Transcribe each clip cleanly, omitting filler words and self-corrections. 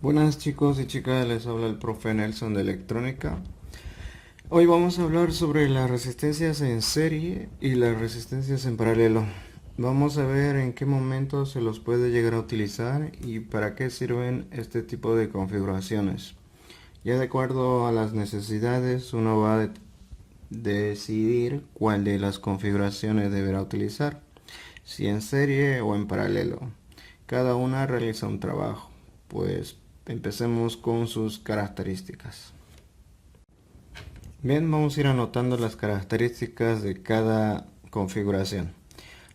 Buenas chicos y chicas, les habla el profe Nelson de electrónica. Hoy vamos a hablar sobre las resistencias en serie y las resistencias en paralelo. Vamos a ver en qué momento se los puede llegar a utilizar y para qué sirven este tipo de configuraciones. Ya de acuerdo a las necesidades, uno va a decidir cuál de las configuraciones deberá utilizar, si en serie o en paralelo. Cada una realiza un trabajo. Pues empecemos con sus características. Bien, vamos a ir anotando las características de cada configuración.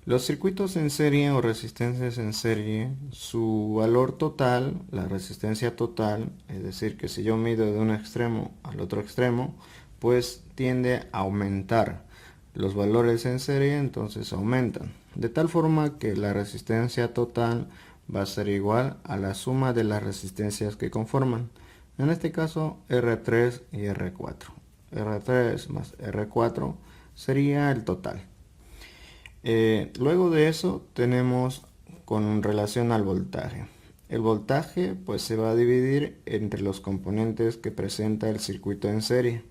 Los circuitos en serie o resistencias en serie, su valor total, la resistencia total, es decir, que si yo mido de un extremo al otro extremo, pues tiende a aumentar. Los valores en serie entonces aumentan, de tal forma que la resistencia total va a ser igual a la suma de las resistencias que conforman, en este caso R3 y R4. R3 más R4 sería el total. Luego de eso tenemos con relación al voltaje. El voltaje pues se va a dividir entre los componentes que presenta el circuito en serie.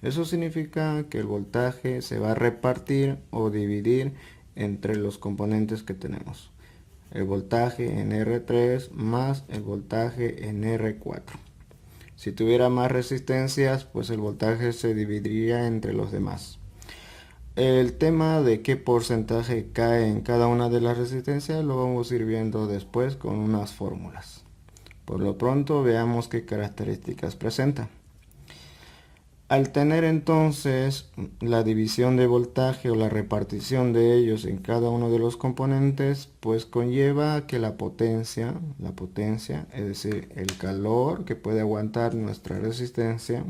Eso significa que el voltaje se va a repartir o dividir entre los componentes que tenemos. El voltaje en R3 más el voltaje en R4. Si tuviera más resistencias, pues el voltaje se dividiría entre los demás. El tema de qué porcentaje cae en cada una de las resistencias lo vamos a ir viendo después con unas fórmulas. Por lo pronto veamos qué características presenta. Al tener entonces la división de voltaje o la repartición de ellos en cada uno de los componentes, pues conlleva que la potencia, es decir, el calor que puede aguantar nuestra resistencia,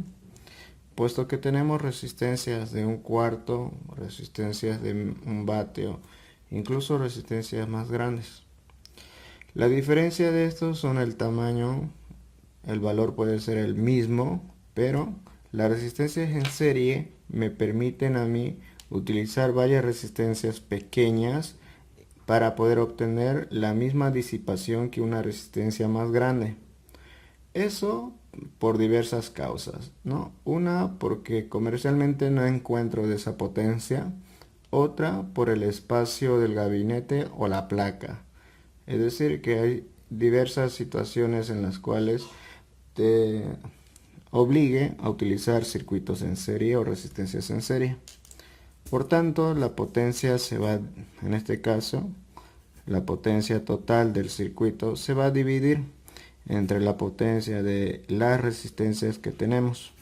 puesto que tenemos resistencias de 1/4, resistencias de 1 vatio, incluso resistencias más grandes. La diferencia de estos son el tamaño, el valor puede ser el mismo, pero las resistencias en serie me permiten a mí utilizar varias resistencias pequeñas para poder obtener la misma disipación que una resistencia más grande. Eso por diversas causas, ¿no? Una, porque comercialmente no encuentro de esa potencia. Otra, por el espacio del gabinete o la placa. Es decir, que hay diversas situaciones en las cuales te obligue a utilizar circuitos en serie o resistencias en serie. Por tanto, la potencia se va, en este caso, la potencia total del circuito se va a dividir entre la potencia de las resistencias que tenemos.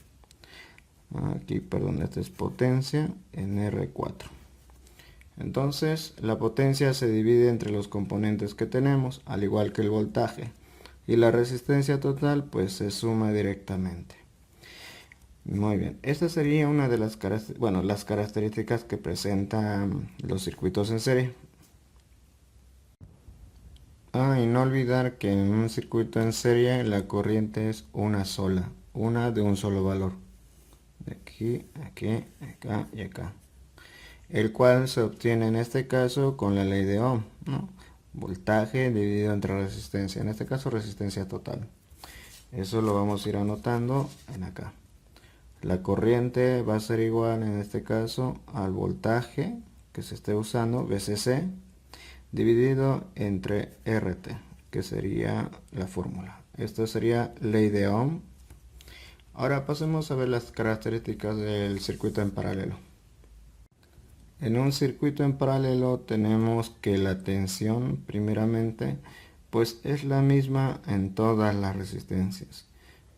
Aquí, perdón, esta es potencia en R4. Entonces, la potencia se divide entre los componentes que tenemos, al igual que el voltaje. Y la resistencia total, pues se suma directamente. Muy bien, esta sería una de las características que presentan los circuitos en serie. Y no olvidar que en un circuito en serie la corriente es una sola, una de un solo valor. De aquí, aquí, acá y acá. El cual se obtiene en este caso con la ley de Ohm, ¿no? Voltaje dividido entre resistencia, en este caso resistencia total. Eso lo vamos a ir anotando en acá. La corriente va a ser igual en este caso al voltaje que se esté usando, VCC, dividido entre RT, que sería la fórmula. Esto sería ley de Ohm. Ahora pasemos a ver las características del circuito en paralelo. En un circuito en paralelo tenemos que la tensión, primeramente, pues es la misma en todas las resistencias.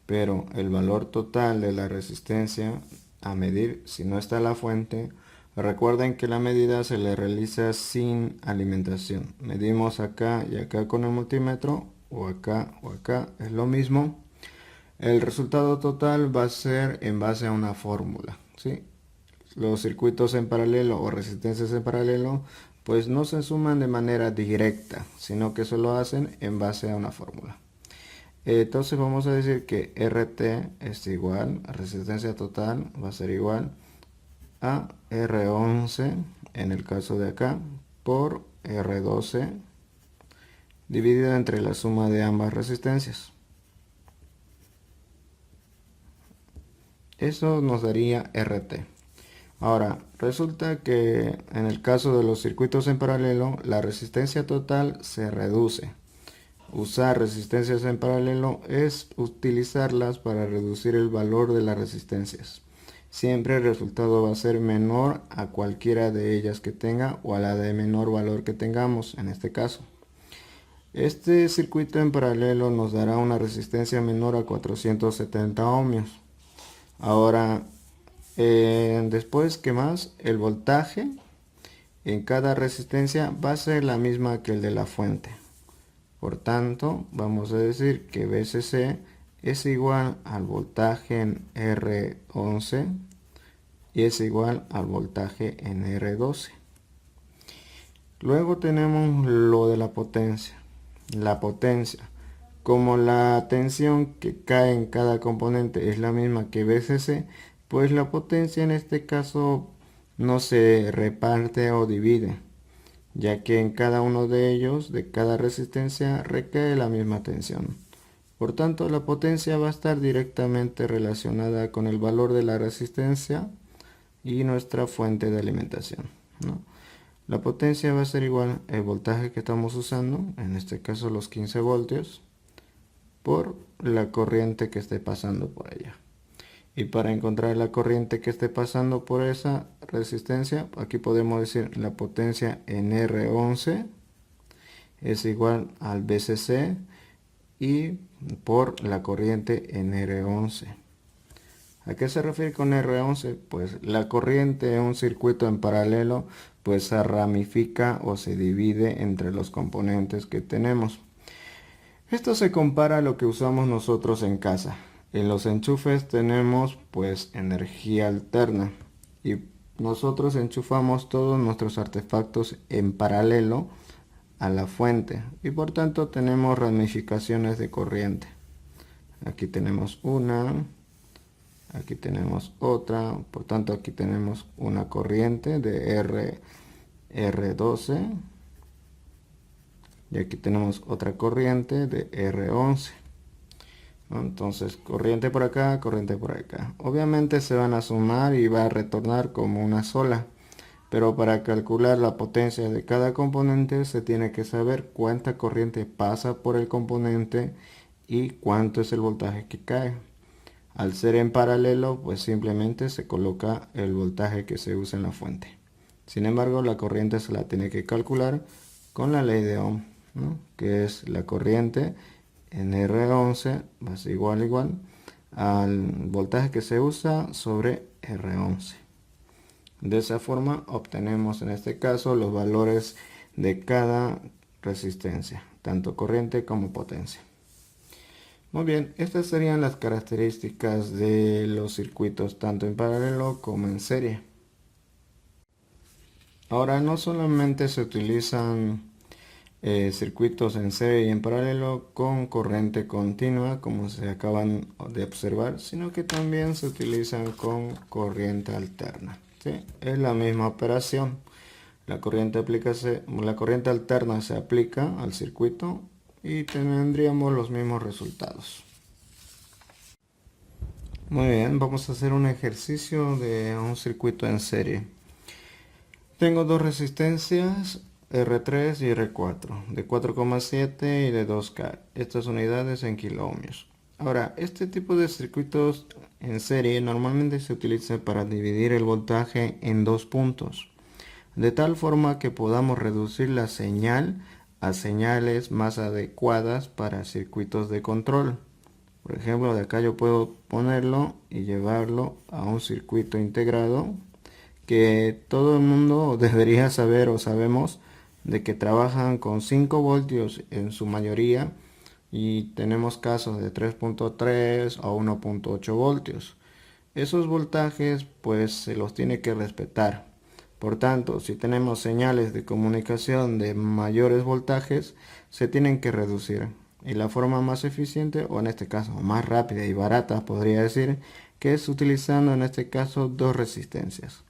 Pero el valor total de la resistencia a medir, si no está la fuente, recuerden que la medida se le realiza sin alimentación. Medimos acá y acá con el multímetro, o acá, es lo mismo. El resultado total va a ser en base a una fórmula, ¿sí? Los circuitos en paralelo o resistencias en paralelo, pues no se suman de manera directa, sino que solo hacen en base a una fórmula. Entonces vamos a decir que RT es igual, resistencia total va a ser igual a R11 en el caso de acá por R12 dividido entre la suma de ambas resistencias. Eso nos daría RT. Ahora, resulta que en el caso de los circuitos en paralelo, la resistencia total se reduce. Usar resistencias en paralelo es utilizarlas para reducir el valor de las resistencias. Siempre el resultado va a ser menor a cualquiera de ellas que tenga o a la de menor valor que tengamos en este caso. Este circuito en paralelo nos dará una resistencia menor a 470 ohmios. Ahora, después, ¿qué más? El voltaje en cada resistencia va a ser la misma que el de la fuente. Por tanto, vamos a decir que VCC es igual al voltaje en R11 y es igual al voltaje en R12. Luego tenemos lo de la potencia. La potencia, como la tensión que cae en cada componente es la misma que VCC, pues la potencia en este caso no se reparte o divide, ya que en cada uno de ellos, de cada resistencia, recae la misma tensión. Por tanto, la potencia va a estar directamente relacionada con el valor de la resistencia y nuestra fuente de alimentación, ¿no? La potencia va a ser igual al voltaje que estamos usando, en este caso los 15 voltios, por la corriente que esté pasando por ella. Y para encontrar la corriente que esté pasando por esa resistencia, aquí podemos decir la potencia en R11 es igual al VCC y por la corriente en R11. ¿A qué se refiere con R11? Pues la corriente en un circuito en paralelo pues se ramifica o se divide entre los componentes que tenemos. Esto se compara a lo que usamos nosotros en casa. En los enchufes tenemos pues energía alterna y nosotros enchufamos todos nuestros artefactos en paralelo a la fuente y por tanto tenemos ramificaciones de corriente. Aquí tenemos una, aquí tenemos otra, por tanto aquí tenemos una corriente de R12 y aquí tenemos otra corriente de R11. Entonces corriente por acá, corriente por acá. Obviamente se van a sumar y va a retornar como una sola. Pero para calcular la potencia de cada componente se tiene que saber cuánta corriente pasa por el componente y cuánto es el voltaje que cae. Al ser en paralelo, pues simplemente se coloca el voltaje que se usa en la fuente. Sin embargo, la corriente se la tiene que calcular con la ley de Ohm, ¿no? Que es la corriente en R11 va a ser igual al voltaje que se usa sobre R11. De esa forma obtenemos en este caso los valores de cada resistencia, tanto corriente como potencia. Muy bien, estas serían las características de los circuitos tanto en paralelo como en serie. Ahora no solamente se utilizan circuitos en serie y en paralelo con corriente continua como se acaban de observar, sino que también se utilizan con corriente alterna, ¿sí? Es la misma operación. La corriente alterna se aplica al circuito y tendríamos los mismos resultados. Muy bien, vamos a hacer un ejercicio de un circuito en serie. Tengo dos resistencias R3 y R4 de 4,7 y de 2K. Estas unidades en kiloohmios. Ahora, este tipo de circuitos en serie normalmente se utiliza para dividir el voltaje en dos puntos, de tal forma que podamos reducir la señal a señales más adecuadas para circuitos de control. Por ejemplo, de acá yo puedo ponerlo y llevarlo a un circuito integrado que todo el mundo debería saber o sabemos de que trabajan con 5 voltios en su mayoría y tenemos casos de 3.3 o 1.8 voltios. Esos voltajes pues se los tiene que respetar. Por tanto, si tenemos señales de comunicación de mayores voltajes, se tienen que reducir. Y la forma más eficiente, o en este caso más rápida y barata, podría decir, que es utilizando en este caso dos resistencias,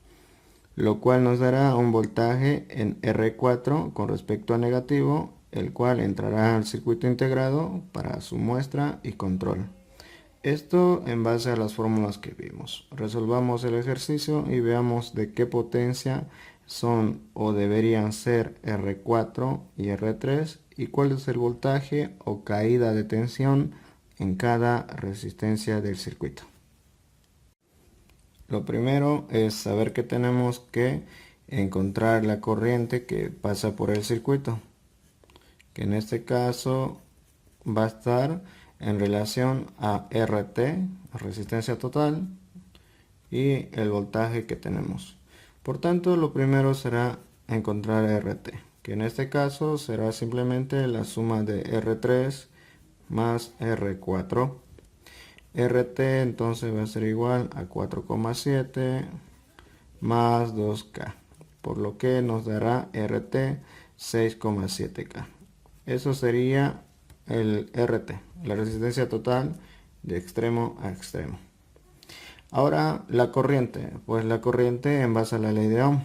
lo cual nos dará un voltaje en R4 con respecto a negativo, el cual entrará al circuito integrado para su muestra y control. Esto en base a las fórmulas que vimos. Resolvamos el ejercicio y veamos de qué potencia son o deberían ser R4 y R3 y cuál es el voltaje o caída de tensión en cada resistencia del circuito. Lo primero es saber que tenemos que encontrar la corriente que pasa por el circuito, que en este caso va a estar en relación a RT, resistencia total, y el voltaje que tenemos. Por tanto, lo primero será encontrar RT, que en este caso será simplemente la suma de R3 más R4. RT entonces va a ser igual a 4,7 más 2K, por lo que nos dará RT 6,7K. Eso sería el RT, la resistencia total de extremo a extremo. Ahora la corriente, pues la corriente en base a la ley de Ohm.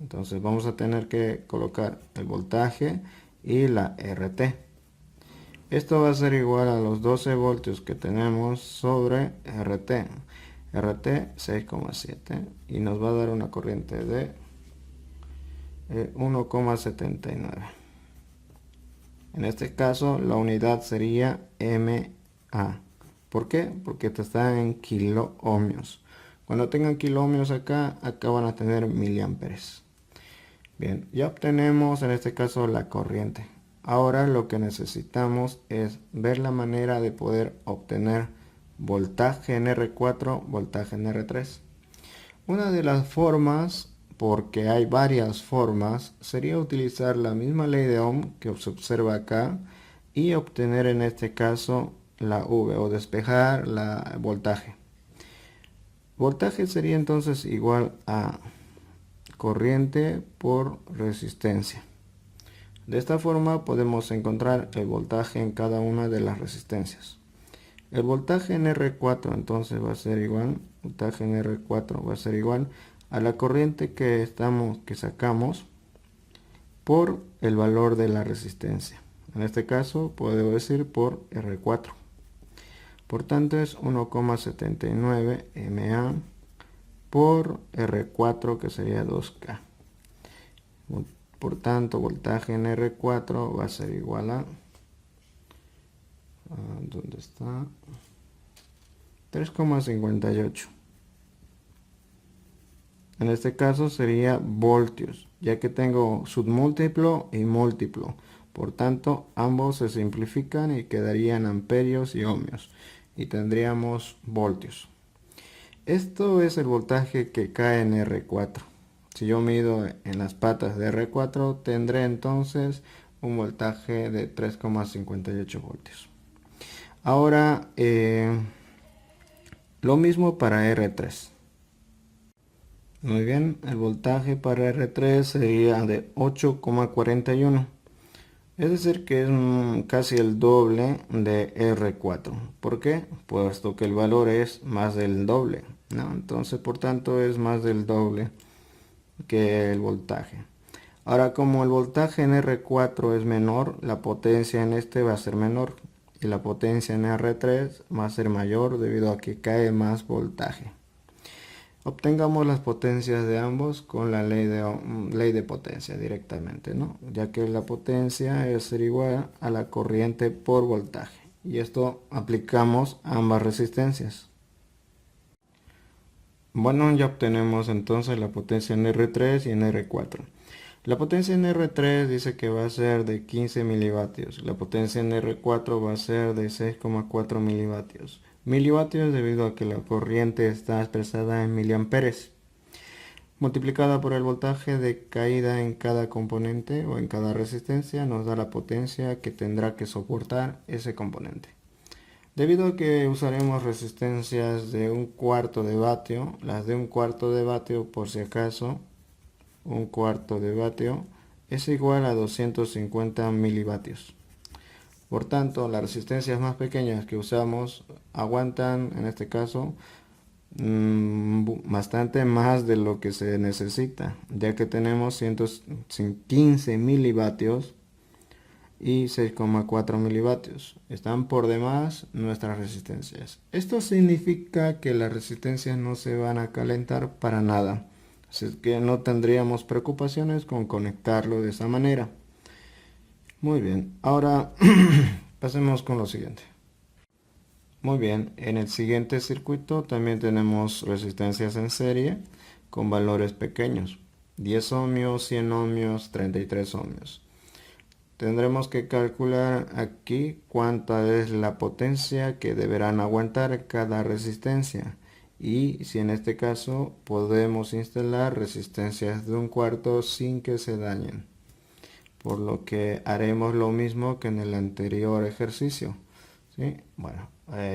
Entonces vamos a tener que colocar el voltaje y la RT. Esto va a ser igual a los 12 voltios que tenemos sobre RT. RT 6,7 y nos va a dar una corriente de 1,79. En este caso la unidad sería mA. ¿Por qué? Porque está en kiloohmios. Cuando tengan kiloohmios acá van a tener miliamperes. Bien, ya obtenemos en este caso la corriente. Ahora lo que necesitamos es ver la manera de poder obtener voltaje en R4, voltaje en R3. Una de las formas, porque hay varias formas, sería utilizar la misma ley de Ohm que se observa acá y obtener en este caso la V o despejar la voltaje. Voltaje sería entonces igual a corriente por resistencia. De esta forma podemos encontrar el voltaje en cada una de las resistencias. El voltaje en R4 entonces va a ser igual, voltaje en R4 va a ser igual a la corriente que sacamos por el valor de la resistencia. En este caso puedo decir por R4. Por tanto es 1,79 mA por R4 que sería 2K. Por tanto, voltaje en R4 va a ser igual a ¿dónde está? 3,58. En este caso sería voltios, ya que tengo submúltiplo y múltiplo. Por tanto, ambos se simplifican y quedarían amperios y ohmios. Y tendríamos voltios. Esto es el voltaje que cae en R4. Si yo mido en las patas de R4, tendré entonces un voltaje de 3,58 voltios. Ahora, lo mismo para R3. Muy bien, el voltaje para R3 sería de 8,41. Es decir, que es casi el doble de R4. ¿Por qué? Puesto que el valor es más del doble, ¿no? Entonces, por tanto, es más del doble que el voltaje. Ahora, como el voltaje en R4 es menor, la potencia en este va a ser menor. Y la potencia en R3 va a ser mayor debido a que cae más voltaje. Obtengamos las potencias de ambos con la ley de potencia directamente, ¿no? Ya que la potencia es igual a la corriente por voltaje. Y esto aplicamos a ambas resistencias. Bueno, ya obtenemos entonces la potencia en R3 y en R4. La potencia en R3 dice que va a ser de 15 milivatios. La potencia en R4 va a ser de 6,4 milivatios. Milivatios debido a que la corriente está expresada en miliamperes, multiplicada por el voltaje de caída en cada componente o en cada resistencia nos da la potencia que tendrá que soportar ese componente. Debido a que usaremos resistencias de 1/4 de vatio, las de 1/4 de vatio por si acaso, 1/4 de vatio es igual a 250 milivatios. Por tanto, las resistencias más pequeñas que usamos aguantan, en este caso, bastante más de lo que se necesita, ya que tenemos 115 milivatios y 6,4 milivoltios. Están por demás nuestras resistencias. Esto significa que las resistencias no se van a calentar para nada. Así que no tendríamos preocupaciones con conectarlo de esa manera. Muy bien, ahora pasemos con lo siguiente. Muy bien, en el siguiente circuito también tenemos resistencias en serie con valores pequeños. 10 ohmios, 100 ohmios, 33 ohmios. Tendremos que calcular aquí cuánta es la potencia que deberán aguantar cada resistencia. Y si en este caso podemos instalar resistencias de 1/4 sin que se dañen. Por lo que haremos lo mismo que en el anterior ejercicio. ¿Sí? Bueno,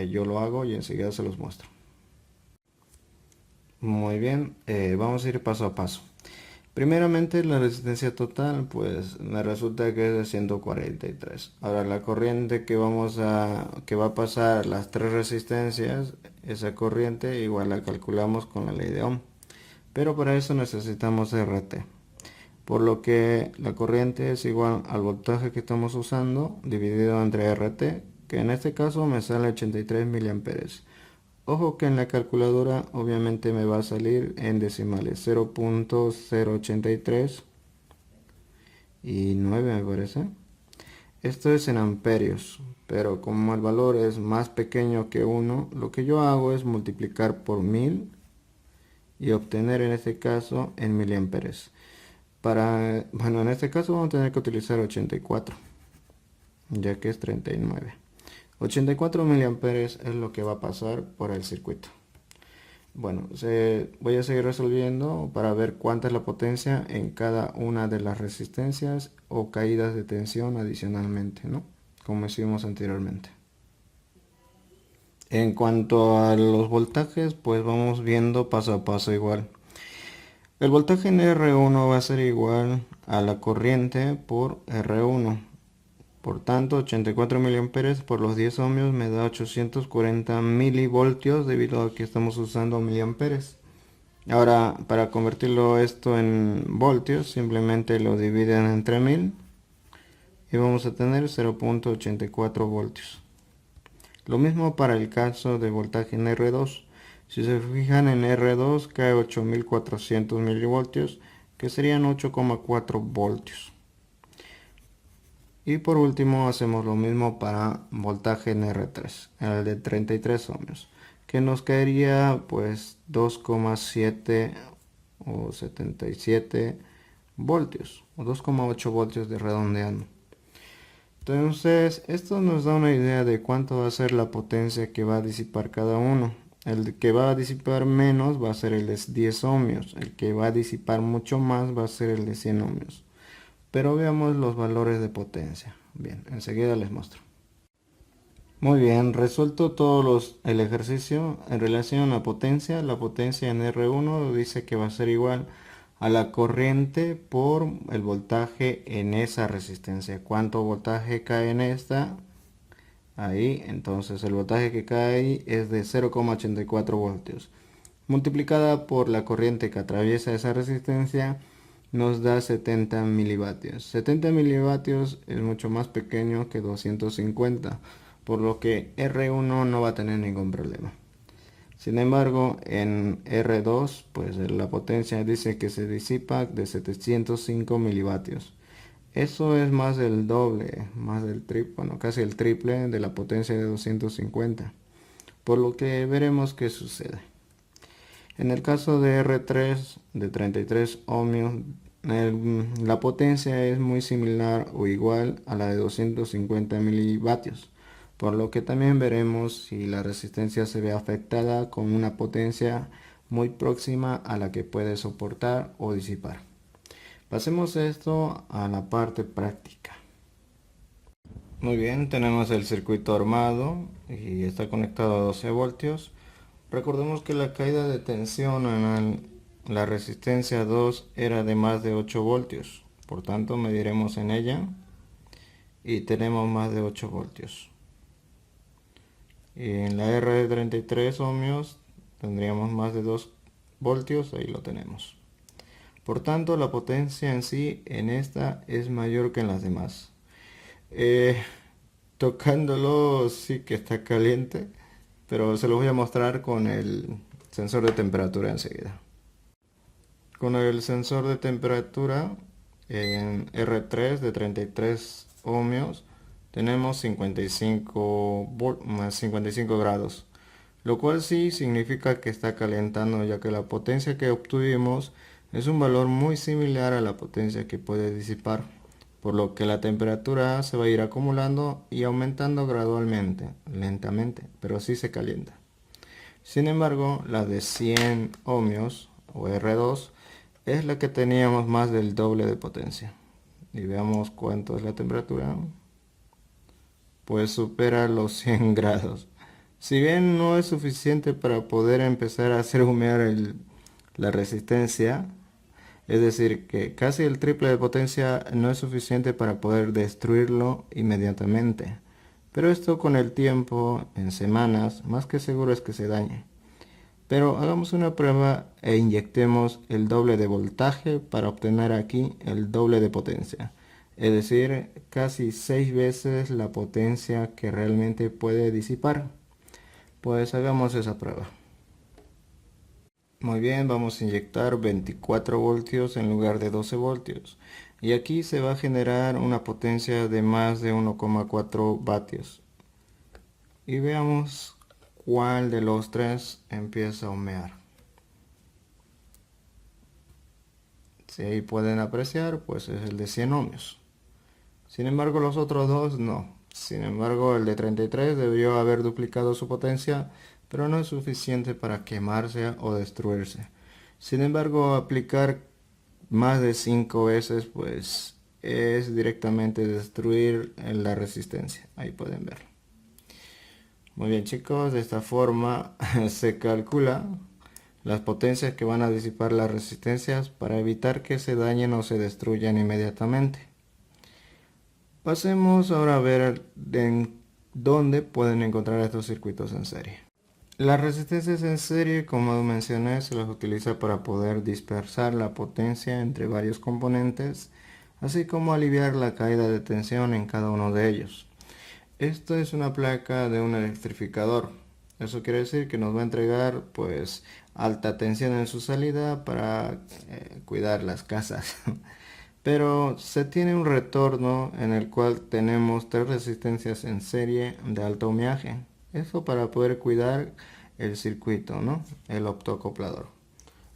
yo lo hago y enseguida se los muestro. Muy bien, vamos a ir paso a paso. Primeramente la resistencia total, pues me resulta que es de 143. Ahora la corriente que va a pasar las tres resistencias, esa corriente igual la calculamos con la ley de Ohm. Pero para eso necesitamos RT. Por lo que la corriente es igual al voltaje que estamos usando dividido entre RT, que en este caso me sale 83 miliamperes. Ojo que en la calculadora obviamente me va a salir en decimales 0.083 y 9 me parece. Esto es en amperios, pero como el valor es más pequeño que 1, lo que yo hago es multiplicar por 1000 y obtener en este caso en miliamperes. Bueno, en este caso vamos a tener que utilizar 84, ya que es 39. 84 miliamperes es lo que va a pasar por el circuito. Bueno, voy a seguir resolviendo para ver cuánta es la potencia en cada una de las resistencias o caídas de tensión adicionalmente, ¿no? Como hicimos anteriormente. En cuanto a los voltajes, pues vamos viendo paso a paso igual. El voltaje en R1 va a ser igual a la corriente por R1. Por tanto, 84 miliamperes por los 10 ohmios me da 840 milivoltios debido a que estamos usando miliamperes. Ahora, para convertirlo esto en voltios, simplemente lo dividen entre 1000 y vamos a tener 0.84 voltios. Lo mismo para el caso de voltaje en R2. Si se fijan en R2 cae 8400 milivoltios, que serían 8,4 voltios. Y por último hacemos lo mismo para voltaje en R3, el de 33 ohmios, que nos caería pues 2,7 o 77 voltios o 2,8 voltios de redondeando. Entonces esto nos da una idea de cuánto va a ser la potencia que va a disipar cada uno. El que va a disipar menos va a ser el de 10 ohmios, el que va a disipar mucho más va a ser el de 100 ohmios. Pero veamos los valores de potencia. Bien, enseguida les muestro. Muy bien, resuelto el ejercicio en relación a potencia. La potencia en R1 dice que va a ser igual a la corriente por el voltaje en esa resistencia. ¿Cuánto voltaje cae en esta? Ahí, entonces el voltaje que cae ahí es de 0,84 voltios. Multiplicada por la corriente que atraviesa esa resistencia, nos da 70 milivatios. 70 milivatios es mucho más pequeño que 250, por lo que R1 no va a tener ningún problema. Sin embargo, en R2, pues la potencia dice que se disipa de 705 milivatios. Eso es más del doble, más del triple, bueno, casi el triple de la potencia de 250. Por lo que veremos qué sucede. En el caso de R3 de 33 ohmios, la potencia es muy similar o igual a la de 250 milivatios, por lo que también veremos si la resistencia se ve afectada con una potencia muy próxima a la que puede soportar o disipar. Pasemos esto a la parte práctica. Muy bien, tenemos el circuito armado y está conectado a 12 voltios. Recordemos que la caída de tensión en la resistencia 2 era de más de 8 voltios. Por tanto, mediremos en ella y tenemos más de 8 voltios. Y en la R de 33 ohmios tendríamos más de 2 voltios, ahí lo tenemos. Por tanto, la potencia en sí en esta es mayor que en las demás. Eh, Tocándolo sí que está caliente, pero se lo voy a mostrar con el sensor de temperatura enseguida. Con el sensor de temperatura en R3 de 33 ohmios tenemos 55 grados, lo cual sí significa que está calentando, ya que la potencia que obtuvimos es un valor muy similar a la potencia que puede disipar, por lo que la temperatura se va a ir acumulando y aumentando gradualmente, lentamente, pero sí se calienta. Sin embargo, la de 100 ohmios o R2 es la que teníamos más del doble de potencia. Y veamos cuánto es la temperatura. Pues supera los 100 grados. Si bien no es suficiente para poder empezar a hacer humear la resistencia, es decir, que casi el triple de potencia no es suficiente para poder destruirlo inmediatamente. Pero esto con el tiempo, en semanas, más que seguro es que se dañe. Pero hagamos una prueba e inyectemos el doble de voltaje para obtener aquí el doble de potencia. Es decir, casi 6 veces la potencia que realmente puede disipar. Pues hagamos esa prueba. Muy bien, vamos a inyectar 24 voltios en lugar de 12 voltios. Y aquí se va a generar una potencia de más de 1,4 vatios. Y veamos cuál de los tres empieza a humear. Si ahí pueden apreciar, pues es el de 100 ohmios. Sin embargo, los otros dos no. Sin embargo, el de 33 debió haber duplicado su potencia, pero no es suficiente para quemarse o destruirse. Sin embargo, aplicar más de 5 veces, pues es directamente destruir la resistencia. Ahí pueden verlo. Muy bien, chicos, de esta forma se calcula las potencias que van a disipar las resistencias para evitar que se dañen o se destruyan inmediatamente. Pasemos ahora a ver en dónde pueden encontrar estos circuitos en serie. Las resistencias en serie, como mencioné, se las utiliza para poder dispersar la potencia entre varios componentes, así como aliviar la caída de tensión en cada uno de ellos. Esto es una placa de un electrificador. Eso quiere decir que nos va a entregar pues alta tensión en su salida para cuidar las casas. Pero se tiene un retorno en el cual tenemos tres resistencias en serie de alto ohmiaje. Eso para poder cuidar el circuito, ¿no? El optoacoplador.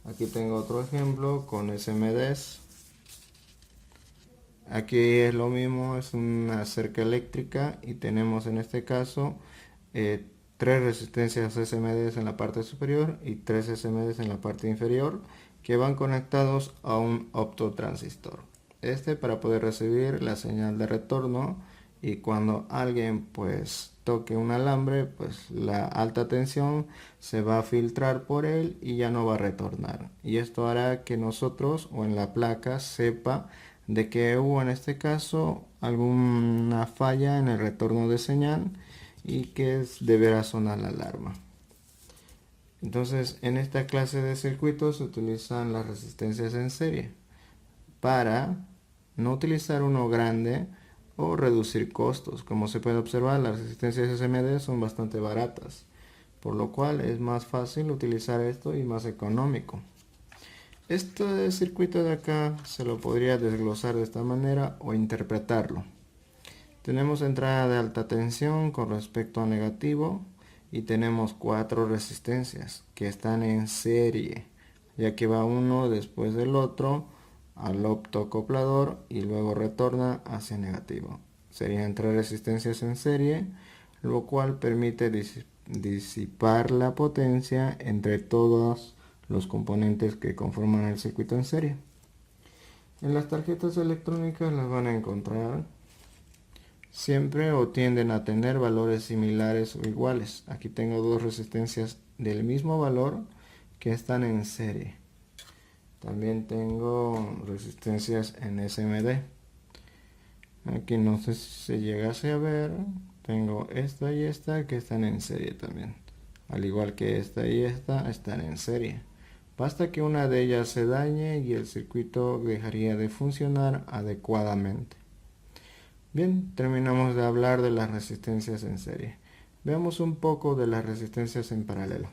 Aquí tengo otro ejemplo con SMDs. Aquí es lo mismo, es una cerca eléctrica y tenemos en este caso tres resistencias SMDs en la parte superior y tres SMDs en la parte inferior que van conectados a un optotransistor. Este para poder recibir la señal de retorno y cuando alguien pues toque un alambre, pues la alta tensión se va a filtrar por él y ya no va a retornar. Y esto hará que nosotros o en la placa sepa de que hubo en este caso alguna falla en el retorno de señal y que deberá sonar la alarma. Entonces, en esta clase de circuitos se utilizan las resistencias en serie para no utilizar uno grande o reducir costos. Como se puede observar, las resistencias SMD son bastante baratas, por lo cual es más fácil utilizar esto y más económico. Este circuito de acá se lo podría desglosar de esta manera o interpretarlo. Tenemos entrada de alta tensión con respecto a negativo y tenemos 4 resistencias que están en serie, ya que va uno después del otro al optoacoplador y luego retorna hacia negativo. Serían 3 resistencias en serie, lo cual permite disipar la potencia entre todos los componentes que conforman el circuito en serie. En las tarjetas electrónicas las van a encontrar siempre o tienden a tener valores similares o iguales. Aquí tengo dos resistencias del mismo valor que están en serie. También tengo resistencias en SMD. Aquí no sé si se llegase a ver. Tengo esta y esta que están en serie también. Al igual que esta y esta están en serie. Basta que una de ellas se dañe y el circuito dejaría de funcionar adecuadamente. Bien, terminamos de hablar de las resistencias en serie. Veamos un poco de las resistencias en paralelo.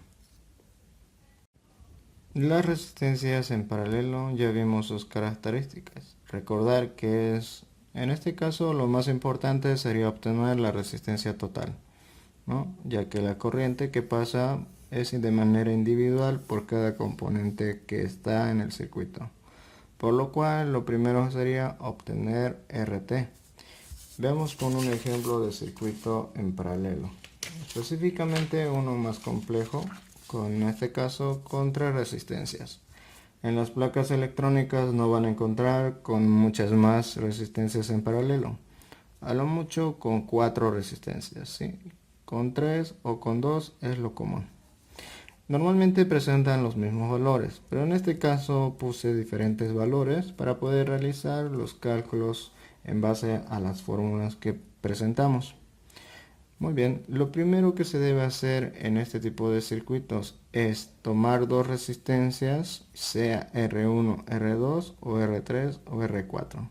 Las resistencias en paralelo ya vimos sus características. Recordar que en este caso lo más importante sería obtener la resistencia total, ¿no? Ya que la corriente que pasa es de manera individual por cada componente que está en el circuito. Por lo cual lo primero sería obtener RT. Veamos con un ejemplo de circuito en paralelo, específicamente uno más complejo, con en este caso con 3 resistencias. En las placas electrónicas no van a encontrar con muchas más resistencias en paralelo, a lo mucho con 4 resistencias, ¿sí? Con 3 o con 2 es lo común. Normalmente presentan los mismos valores, pero en este caso puse diferentes valores para poder realizar los cálculos en base a las fórmulas que presentamos. Muy bien, lo primero que se debe hacer en este tipo de circuitos es tomar dos resistencias, sea R1, R2 o R3 o R4.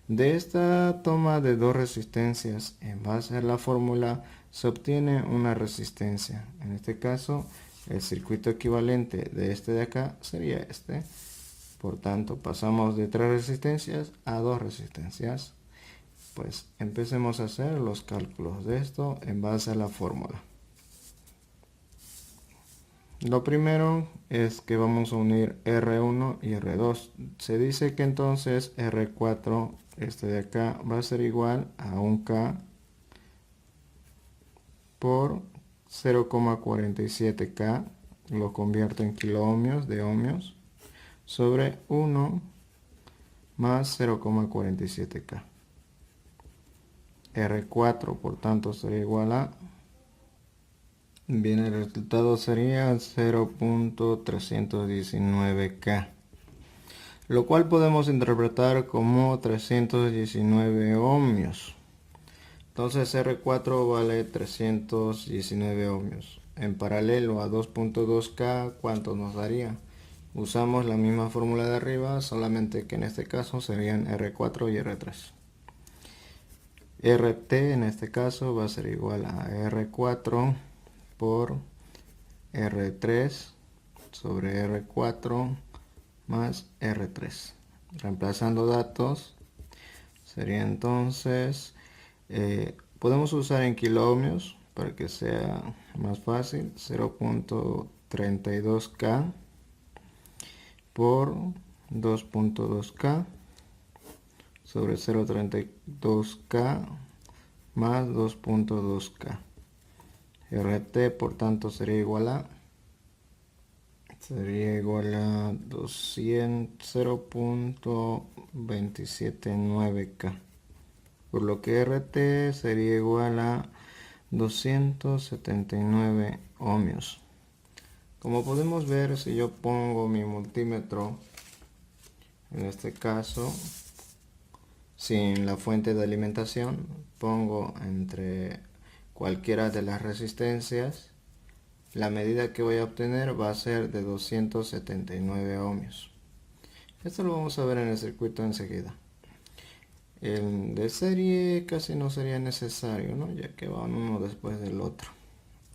De esta toma de dos resistencias en base a la fórmula se obtiene una resistencia. En este caso, el circuito equivalente de este de acá sería este. Por tanto, pasamos de 3 resistencias a 2 resistencias. Pues empecemos a hacer los cálculos de esto en base a la fórmula. Lo primero es que vamos a unir R1 y R2. Se dice que entonces R4, este de acá, va a ser igual a 1K por 0,47K, lo convierto en kiloohmios de ohmios, sobre 1 más 0,47K. R4 por tanto sería igual a, bien, el resultado sería 0.319K, lo cual podemos interpretar como 319 ohmios. Entonces R4 vale 319 ohmios. En paralelo a 2.2K, ¿cuánto nos daría? Usamos la misma fórmula de arriba, solamente que en este caso serían R4 y R3. RT en este caso va a ser igual a R4 por R3 sobre R4 más R3. Reemplazando datos sería entonces, podemos usar en kiloohmios para que sea más fácil, 0.32K por 2.2K sobre 0.32K más 2.2K. RT por tanto sería igual a 0.279K, por lo que RT sería igual a 279 ohmios. Como podemos ver, si yo pongo mi multímetro, en este caso sin la fuente de alimentación, pongo entre cualquiera de las resistencias, la medida que voy a obtener va a ser de 279 ohmios. Esto lo vamos a ver en el circuito enseguida. El de serie casi no sería necesario, ¿no? Ya que van uno después del otro.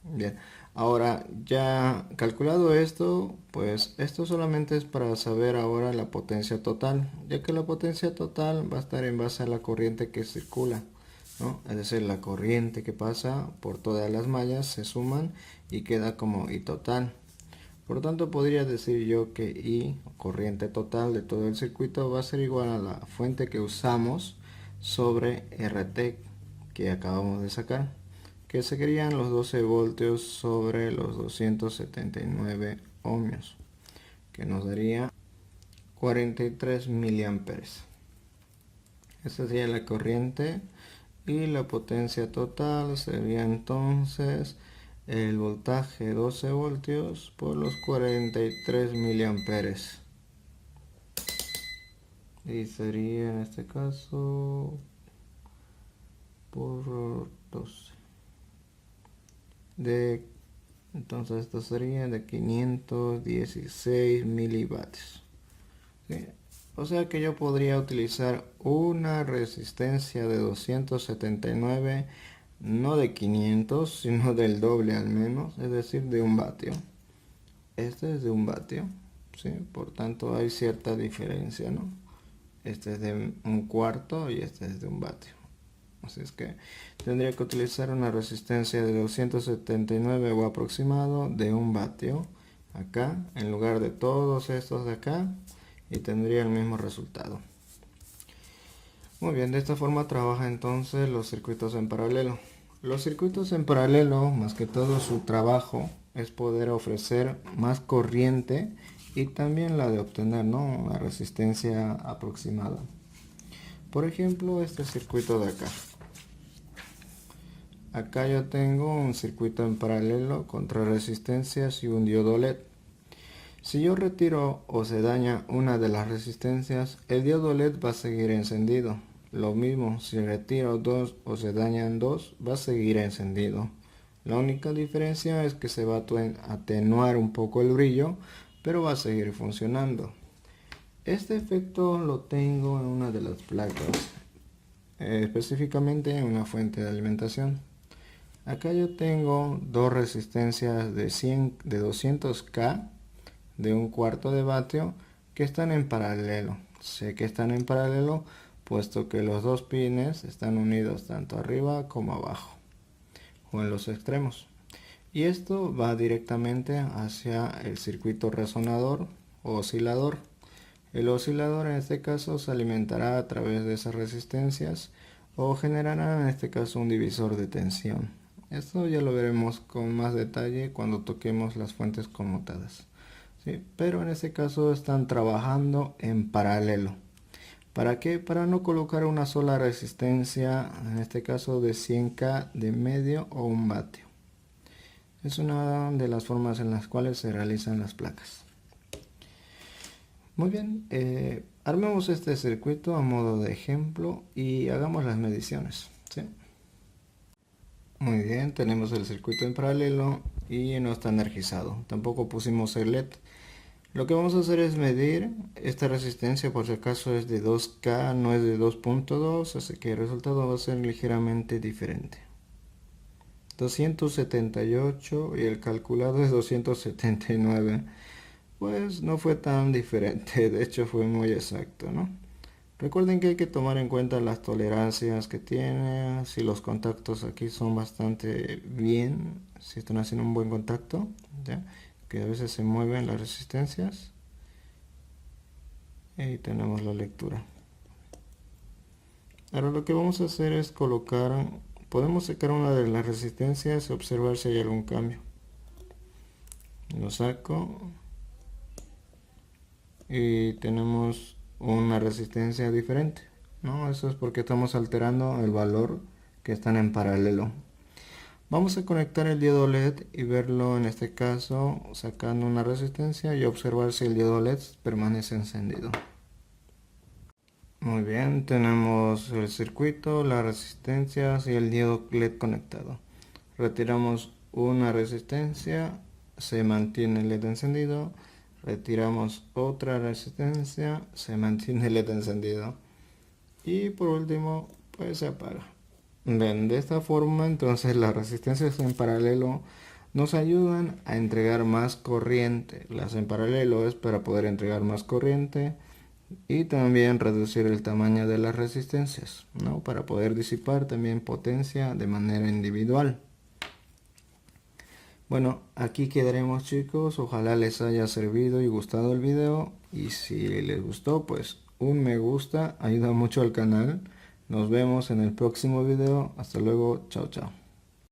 Bien, ahora ya calculado esto, pues esto solamente es para saber ahora la potencia total, ya que la potencia total va a estar en base a la corriente que circula, ¿no? Es decir, la corriente que pasa por todas las mallas se suman y queda como I total. Por lo tanto, podría decir yo que I, corriente total de todo el circuito, va a ser igual a la fuente que usamos sobre RT que acabamos de sacar, que serían los 12 voltios sobre los 279 ohmios, que nos daría 43 miliamperes. Esa sería la corriente, y la potencia total sería entonces el voltaje 12 voltios por los 43 miliamperes. Y sería en este caso por 12. Entonces esto sería de 516 milivatios. ¿Sí? O sea que yo podría utilizar una resistencia de 279, no de 500, sino del doble al menos, es decir, de 1 vatio. Este es de 1 vatio, ¿sí? Por tanto hay cierta diferencia, ¿no? Este es de 1/4 y este es de 1 vatio. Así es que tendría que utilizar una resistencia de 279 o aproximado de 1 vatio acá, en lugar de todos estos de acá, y tendría el mismo resultado. Muy bien, de esta forma trabaja entonces los circuitos en paralelo. Los circuitos en paralelo, más que todo su trabajo, es poder ofrecer más corriente y también la de obtener, ¿no?, una resistencia aproximada. Por ejemplo, este circuito de acá. Acá yo tengo un circuito en paralelo con 3 resistencias y un diodo LED. Si yo retiro o se daña una de las resistencias, el diodo LED va a seguir encendido. Lo mismo, si retiro 2 o se dañan 2, va a seguir encendido. La única diferencia es que se va a atenuar un poco el brillo, pero va a seguir funcionando. Este efecto lo tengo en una de las placas, específicamente en una fuente de alimentación. Acá yo tengo 2 resistencias de 200K de 1/4 de vatio que están en paralelo. Sé que están en paralelo puesto que los 2 pines están unidos tanto arriba como abajo o en los extremos. Y esto va directamente hacia el circuito resonador o oscilador. El oscilador en este caso se alimentará a través de esas resistencias o generará en este caso un divisor de tensión. Esto ya lo veremos con más detalle cuando toquemos las fuentes conmutadas. ¿Sí? Pero en este caso están trabajando en paralelo. ¿Para qué? Para no colocar una sola resistencia, en este caso de 100K de medio o 1 vatio. Es una de las formas en las cuales se realizan las placas. Muy bien, armemos este circuito a modo de ejemplo y hagamos las mediciones, ¿sí? Muy bien, tenemos el circuito en paralelo y no está energizado. Tampoco pusimos el LED. Lo que vamos a hacer es medir esta resistencia, por si acaso es de 2K, no es de 2.2, así que el resultado va a ser ligeramente diferente. 278 y el calculado es 279. Pues no fue tan diferente, de hecho fue muy exacto, ¿no? Recuerden que hay que tomar en cuenta las tolerancias que tiene, si los contactos aquí son bastante bien, si están haciendo un buen contacto, ¿ya?, que a veces se mueven las resistencias. Y tenemos la lectura. Ahora lo que vamos a hacer es podemos sacar una de las resistencias y observar si hay algún cambio. Lo saco y tenemos una resistencia diferente, ¿no? Eso es porque estamos alterando el valor que están en paralelo. Vamos a conectar el diodo LED y verlo en este caso sacando una resistencia y observar si el diodo LED permanece encendido. Muy bien, tenemos el circuito, las resistencias y el diodo LED conectado. Retiramos una resistencia, se mantiene el LED encendido. Retiramos otra resistencia, se mantiene el LED encendido. Y por último, pues se apaga. Ven, de esta forma entonces las resistencias en paralelo nos ayudan a entregar más corriente. Las en paralelo es para poder entregar más corriente y también reducir el tamaño de las resistencias, ¿no?, para poder disipar también potencia de manera individual. Bueno, aquí quedaremos, chicos. Ojalá les haya servido y gustado el video. Y si les gustó, pues un me gusta ayuda mucho al canal. Nos vemos en el próximo video. Hasta luego. Chao, chao.